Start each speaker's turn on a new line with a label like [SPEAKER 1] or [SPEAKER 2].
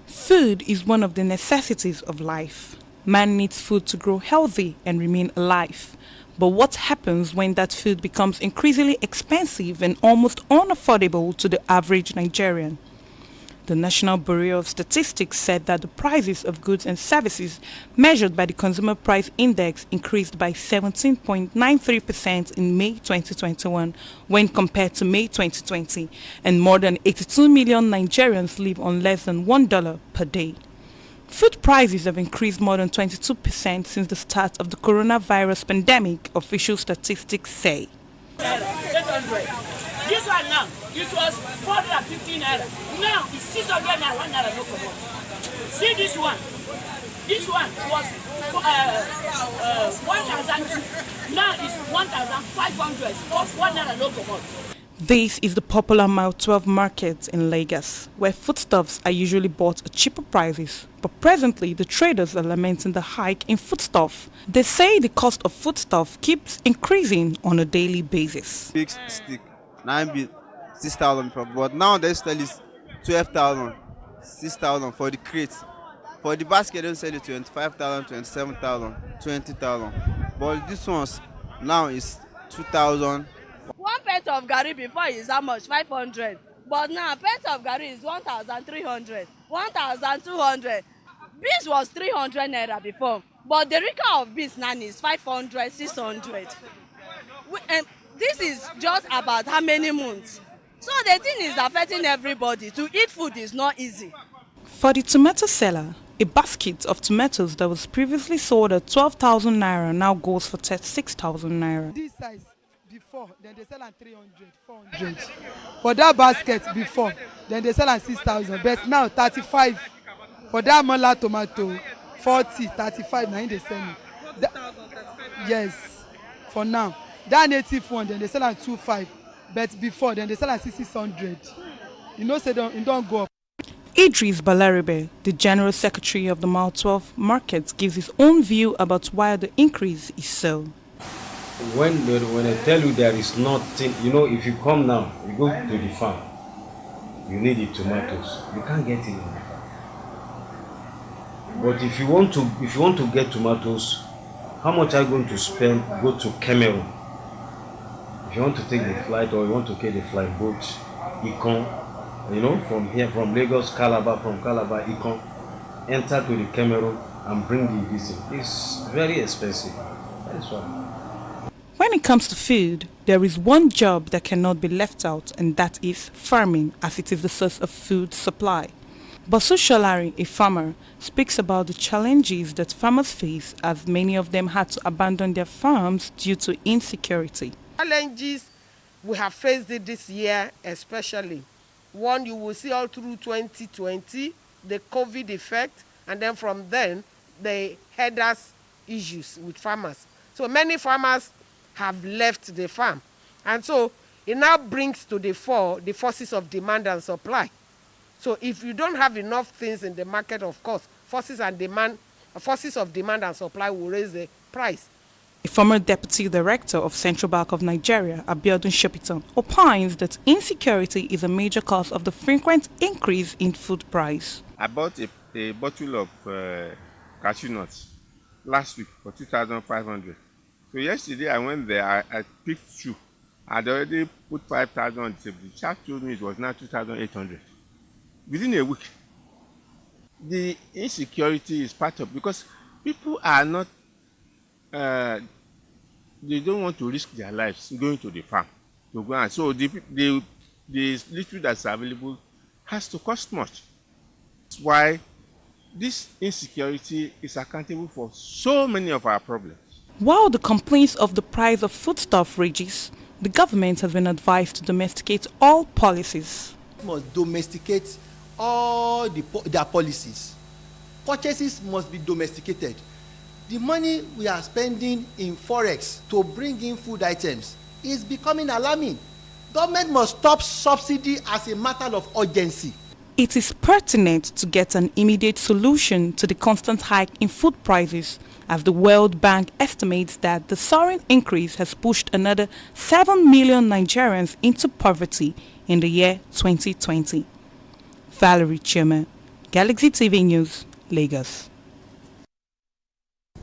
[SPEAKER 1] Food is one of the necessities of life. Man needs food to grow healthy and remain alive. But what happens when that food becomes increasingly expensive and almost unaffordable to the average Nigerian? The National Bureau of Statistics said that the prices of goods and services measured by the Consumer Price Index increased by 17.93% in May 2021 when compared to May 2020, and more than 82 million Nigerians live on less than $1 per day. Food prices have increased more than 22% since the start of the coronavirus pandemic, official statistics say.
[SPEAKER 2] 800. This one now, it was 415 naira. Now it's 600 naira, 1 naira no come out. See this one. This one was 1,002. Now it's 1,500. Of 1 naira no come out.
[SPEAKER 1] This is the popular Mile 12 market in Lagos, where foodstuffs are usually bought at cheaper prices. But presently, the traders are lamenting the hike in foodstuff. They say the cost of foodstuff keeps increasing on a daily basis.
[SPEAKER 3] Big stick, 6,000 before, but now they sell it 12,000, 6,000 for the crates. For the basket, they sell it 25,000, 27,000, 20,000. But this one's now is 2,000.
[SPEAKER 4] One pet of garri before is how much? 500. But now pet of garri is 1,300, 1,200. Beans was 300 naira before, but the rika of beans now is 500, 600. This is just about how many months? So the thing is affecting everybody. To eat food is not easy.
[SPEAKER 1] For the tomato seller, a basket of tomatoes that was previously sold at 12,000 naira now goes for 36,000 naira.
[SPEAKER 5] This size before, then they sell at 300, 400. For that basket before, then they sell at 6,000. But now 35. For that mola tomato, 40, 35. Now they sell me. Yes, for now. That native one, then they sell at 2,500. But before, then they sell at 600. You know, say it don't go up.
[SPEAKER 1] Idris Balaribe, the General Secretary of the Mile 12 Market, gives his own view about why the increase is so.
[SPEAKER 6] When I tell you there is nothing, you know, if you come now, you go to the farm, you need the tomatoes. You can't get it in the farm. But if you want to get tomatoes, how much are you going to spend? Go to Cameroon. If you want to take the flight or you want to take the flight boat, Icon, you know, from here, from Lagos, Calabar, from Calabar, Icon, enter to the Cameroon and bring the visit. It's very expensive. That's why.
[SPEAKER 1] When it comes to food, there is one job that cannot be left out, and that is farming, as it is the source of food supply. Bosu Sholari, a farmer, speaks about the challenges that farmers face, as many of them had to abandon their farms due to insecurity.
[SPEAKER 7] Challenges we have faced it this year especially. One, you will see all through 2020, the COVID effect, and then from then, the headers issues with farmers. So many farmers have left the farm. And so it now brings to the fore the forces of demand and supply. So if you don't have enough things in the market, of course, forces of demand and supply will raise the price.
[SPEAKER 1] A former deputy director of Central Bank of Nigeria, Abiodun Shopitan, opines that insecurity is a major cause of the frequent increase in food price.
[SPEAKER 8] I bought a bottle of cashew nuts last week for 2,500. So yesterday I went there, I picked two. I'd already put 5,000 on the table. The chap told me it was now 2,800. Within a week. The insecurity is part of, because people are not, they don't want to risk their lives going to the farm to go, and so the little that's available has to cost much. That's why this insecurity is accountable for so many of our problems.
[SPEAKER 1] While the complaints of the price of foodstuff rages, the government has been advised to domesticate all policies.
[SPEAKER 9] Must domesticate all their policies. Purchases must be domesticated. The money we are spending in forex to bring in food items is becoming alarming. Government must stop subsidy as a matter of urgency.
[SPEAKER 1] It is pertinent to get an immediate solution to the constant hike in food prices, as the World Bank estimates that the soaring increase has pushed another 7 million Nigerians into poverty in the year 2020. Valerie Chima, Galaxy TV News, Lagos.